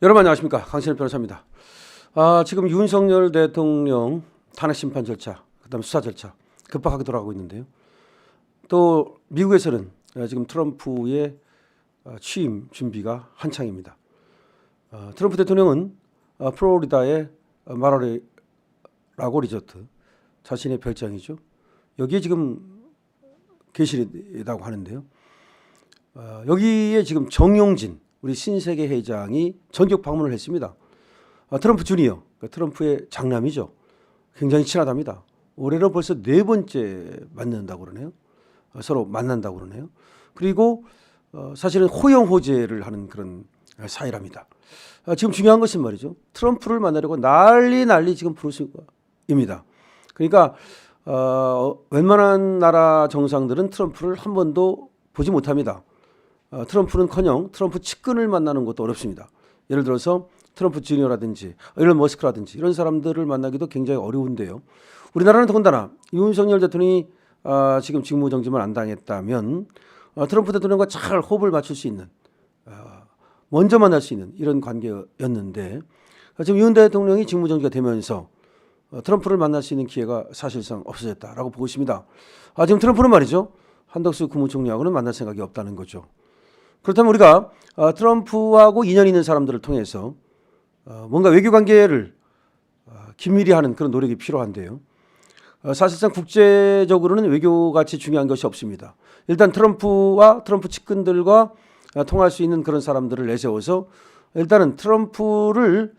여러분 안녕하십니까, 강신일 변호사입니다. 지금 윤석열 대통령 탄핵 심판 절차, 그다음에 수사 절차 급박하게 돌아가고 있는데요. 또 미국에서는 지금 트럼프의 취임 준비가 한창입니다. 트럼프 대통령은 플로리다의 마라라고 리조트, 자신의 별장이죠. 여기에 지금 계시다고 하는데요. 여기에 지금 정용진 우리 신세계 회장이 전격 방문을 했습니다. 트럼프 주니어, 트럼프의 장남이죠. 굉장히 친하답니다. 올해로 벌써 4번째 만난다고 그러네요. 서로 만난다고 그러네요. 그리고 사실은 호영호제를 하는 그런 사이랍니다. 지금 중요한 것은 말이죠, 트럼프를 만나려고 난리 지금 부르스입니다. 그러니까 웬만한 나라 정상들은 트럼프를 한 번도 보지 못합니다. 트럼프는커녕 트럼프 측근을 만나는 것도 어렵습니다. 예를 들어서 트럼프 주니어라든지 일론 머스크라든지 이런 사람들을 만나기도 굉장히 어려운데요. 우리나라는 더군다나 윤석열 대통령이 지금 직무정지만 안 당했다면 트럼프 대통령과 잘 호흡을 맞출 수 있는, 먼저 만날 수 있는 이런 관계였는데, 지금 윤 대통령이 직무정지가 되면서 트럼프를 만날 수 있는 기회가 사실상 없어졌다라고 보고 있습니다. 지금 트럼프는 말이죠, 한덕수 국무총리하고는 만날 생각이 없다는 거죠. 그렇다면 우리가 트럼프하고 인연 있는 사람들을 통해서 뭔가 외교관계를 긴밀히 하는 그런 노력이 필요한데요. 사실상 국제적으로는 외교같이 중요한 것이 없습니다. 일단 트럼프와 트럼프 측근들과 통할 수 있는 그런 사람들을 내세워서 일단은 트럼프를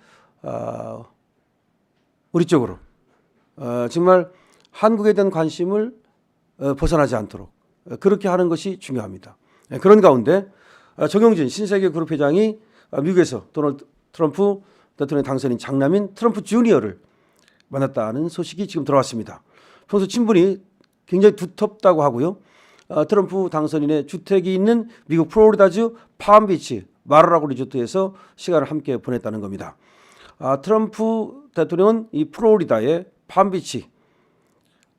우리 쪽으로 정말 한국에 대한 관심을 벗어나지 않도록 그렇게 하는 것이 중요합니다. 그런 가운데 정용진 신세계 그룹 회장이 미국에서 도널드 트럼프 대통령 당선인 장남인 트럼프 주니어를 만났다는 소식이 지금 들어왔습니다. 평소 친분이 굉장히 두텁다고 하고요. 트럼프 당선인의 주택이 있는 미국 플로리다주 palm-beach 마라라고 리조트에서 시간을 함께 보냈다는 겁니다. 트럼프 대통령은 이 플로리다의 palm-beach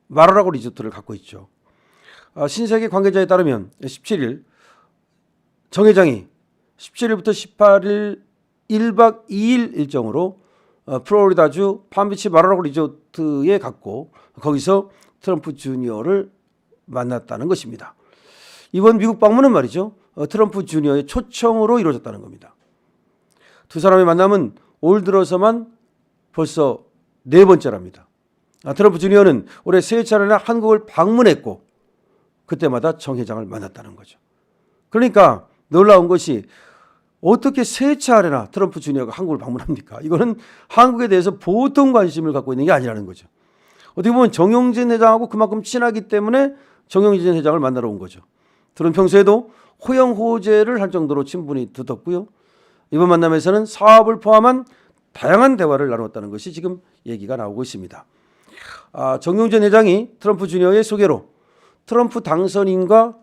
마라라고 리조트를 갖고 있죠. 신세계 관계자에 따르면 17일 정 회장이 17일부터 18일 1박 2일 일정으로 플로리다주 palm-beach 마라라고 리조트에 갔고 거기서 트럼프 주니어를 만났다는 것입니다. 이번 미국 방문은 말이죠, 트럼프 주니어의 초청으로 이루어졌다는 겁니다. 두 사람의 만남은 올 들어서만 벌써 4번째랍니다. 트럼프 주니어는 올해 3차례나 한국을 방문했고 그때마다 정 회장을 만났다는 거죠. 그러니까 놀라운 것이 어떻게 3차례나 트럼프 주니어가 한국을 방문합니까? 이거는 한국에 대해서 보통 관심을 갖고 있는 게 아니라는 거죠. 어떻게 보면 정용진 회장하고 그만큼 친하기 때문에 정용진 회장을 만나러 온 거죠. 둘은 평소에도 호영호제를 할 정도로 친분이 두텁고요. 이번 만남에서는 사업을 포함한 다양한 대화를 나눴다는 것이 지금 얘기가 나오고 있습니다. 정용진 회장이 트럼프 주니어의 소개로 트럼프 당선인과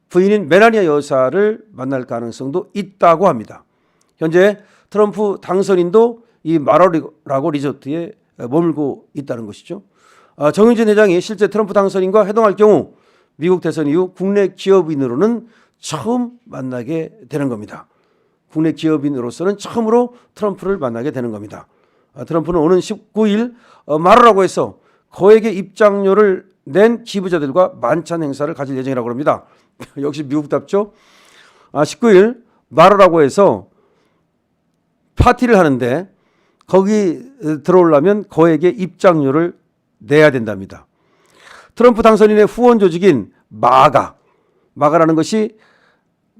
부인인 멜라니아 여사를 만날 가능성도 있다고 합니다. 현재 트럼프 당선인도 이 마라라고 리조트에 머물고 있다는 것이죠. 정용진 회장이 실제 트럼프 당선인과 회동할 경우 미국 대선 이후 국내 기업인으로는 처음 만나게 되는 겁니다. 국내 기업인으로서는 처음으로 트럼프를 만나게 되는 겁니다. 트럼프는 오는 19일 마라라고 해서 거액의 입장료를 낸 기부자들과 만찬 행사를 가질 예정이라고 합니다. 역시 미국답죠. 19일 마라라고 해서 파티를 하는데 거기 들어오려면 거액의 입장료를 내야 된답니다. 트럼프 당선인의 후원 조직인 마가라는 것이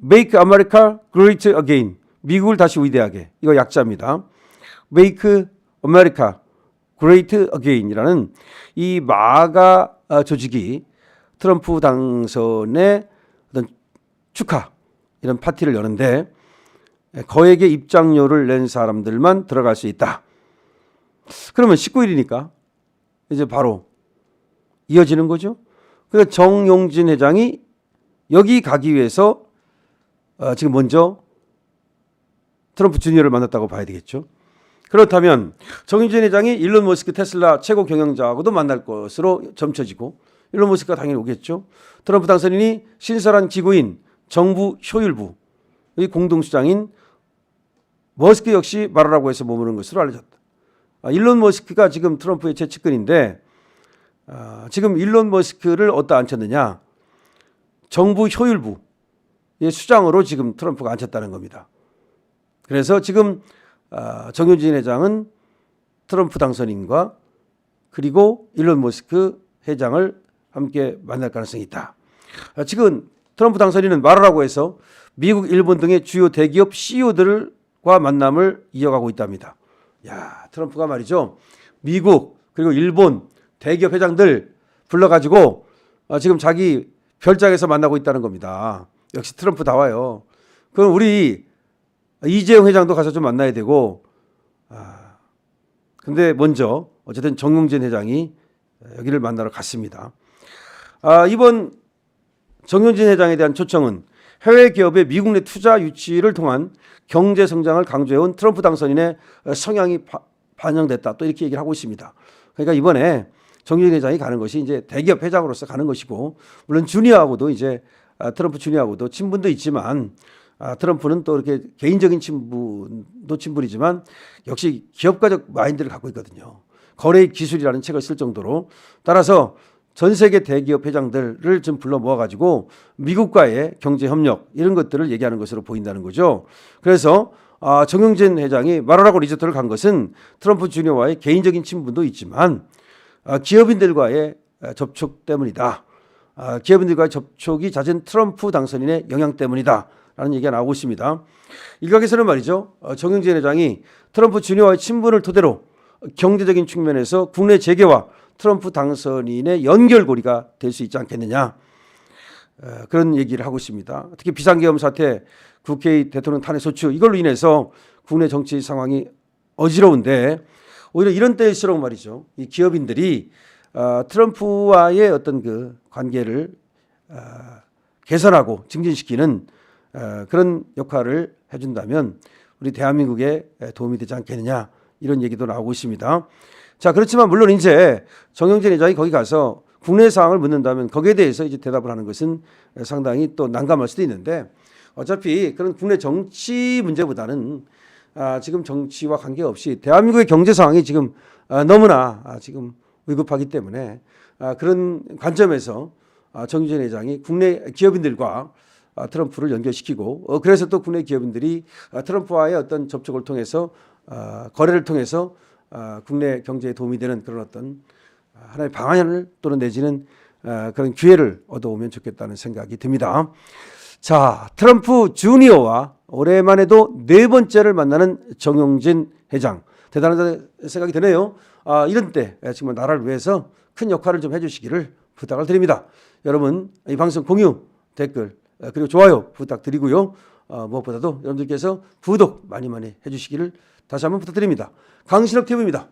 Make America Great Again, 미국을 다시 위대하게, 이거 약자입니다. Make America Great Again이라는 이 마가 조직이 트럼프 당선의 어떤 축하 이런 파티를 여는데 거액의 입장료를 낸 사람들만 들어갈 수 있다. 그러면 19일이니까 이제 바로 이어지는 거죠. 그래서 정용진 회장이 여기 가기 위해서 지금 먼저 트럼프 주니어를 만났다고 봐야 되겠죠. 그렇다면 정용진 회장이 일론 머스크 테슬라 최고 경영자하고도 만날 것으로 점쳐지고 일론 머스크가 당연히 오겠죠. 트럼프 당선인이 신설한 기구인 정부 효율부의 공동수장인 머스크 역시 말하라고 해서 머무는 것으로 알려졌다. 일론 머스크가 지금 트럼프의 최측근인데 지금 일론 머스크를 어디다 앉혔느냐? 정부 효율부의 수장으로 지금 트럼프가 앉혔다는 겁니다. 그래서 지금 정용진 회장은 트럼프 당선인과 그리고 일론 머스크 회장을 함께 만날 가능성이 있다. 지금 트럼프 당선인은 말하라고 해서 미국, 일본 등의 주요 대기업 CEO들과 만남을 이어가고 있답니다. 야, 트럼프가 말이죠. 미국 그리고 일본 대기업 회장들 불러가지고 지금 자기 별장에서 만나고 있다는 겁니다. 역시 트럼프다워요. 그럼 우리 이재용 회장도 가서 좀 만나야 되고 근데 먼저 어쨌든 정용진 회장이 여기를 만나러 갔습니다. 이번 정용진 회장에 대한 초청은 해외 기업의 미국 내 투자 유치를 통한 경제 성장을 강조해온 트럼프 당선인의 성향이 반영됐다. 또 이렇게 얘기를 하고 있습니다. 그러니까 이번에 정용진 회장이 가는 것이 이제 대기업 회장으로서 가는 것이고, 물론 주니어하고도 이제 트럼프 주니어하고도 친분도 있지만 트럼프는 또 이렇게 개인적인 친분도 친분이지만 역시 기업가적 마인드를 갖고 있거든요. 거래 기술이라는 책을 쓸 정도로. 따라서 전 세계 대기업 회장들을 좀 불러 모아가지고 미국과의 경제 협력 이런 것들을 얘기하는 것으로 보인다는 거죠. 그래서 정용진 회장이 마라라고 리조트를 간 것은 트럼프 주니어와의 개인적인 친분도 있지만 기업인들과의 접촉 때문이다. 기업인들과의 접촉이 잦은 트럼프 당선인의 영향 때문이다. 라는 얘기가 나오고 있습니다. 일각에서는 말이죠. 정용진 회장이 트럼프 주니어와의 친분을 토대로 경제적인 측면에서 국내 재계와 트럼프 당선인의 연결고리가 될 수 있지 않겠느냐. 그런 얘기를 하고 있습니다. 특히 비상계엄 사태, 국회의 대통령 탄핵 소추 이걸로 인해서 국내 정치 상황이 어지러운데 오히려 이런 때일수록 말이죠. 이 기업인들이 트럼프와의 어떤 그 관계를 개선하고 증진시키는 그런 역할을 해준다면 우리 대한민국에 도움이 되지 않겠느냐 이런 얘기도 나오고 있습니다. 자, 그렇지만 물론 이제 정용진 회장이 거기 가서 국내 상황을 묻는다면 거기에 대해서 이제 대답을 하는 것은 상당히 또 난감할 수도 있는데 어차피 그런 국내 정치 문제보다는 지금 정치와 관계없이 대한민국의 경제 상황이 지금 너무나 지금 위급하기 때문에 그런 관점에서 정용진 회장이 국내 기업인들과 트럼프를 연결시키고 그래서 또 국내 기업인들이 트럼프와의 어떤 접촉을 통해서 거래를 통해서 국내 경제에 도움이 되는 그런 어떤 하나의 방안을 또는 내지는 그런 기회를 얻어오면 좋겠다는 생각이 듭니다. 자, 트럼프 주니어와 오랜만에도 네 번째를 만나는 정용진 회장. 대단하다는 생각이 드네요. 이런 때 정말 나라를 위해서 큰 역할을 좀 해주시기를 부탁을 드립니다. 여러분 이 방송 공유, 댓글 그리고 좋아요 부탁드리고요. 무엇보다도 여러분들께서 구독 많이 해주시기를 다시 한번 부탁드립니다. 강신업 TV입니다.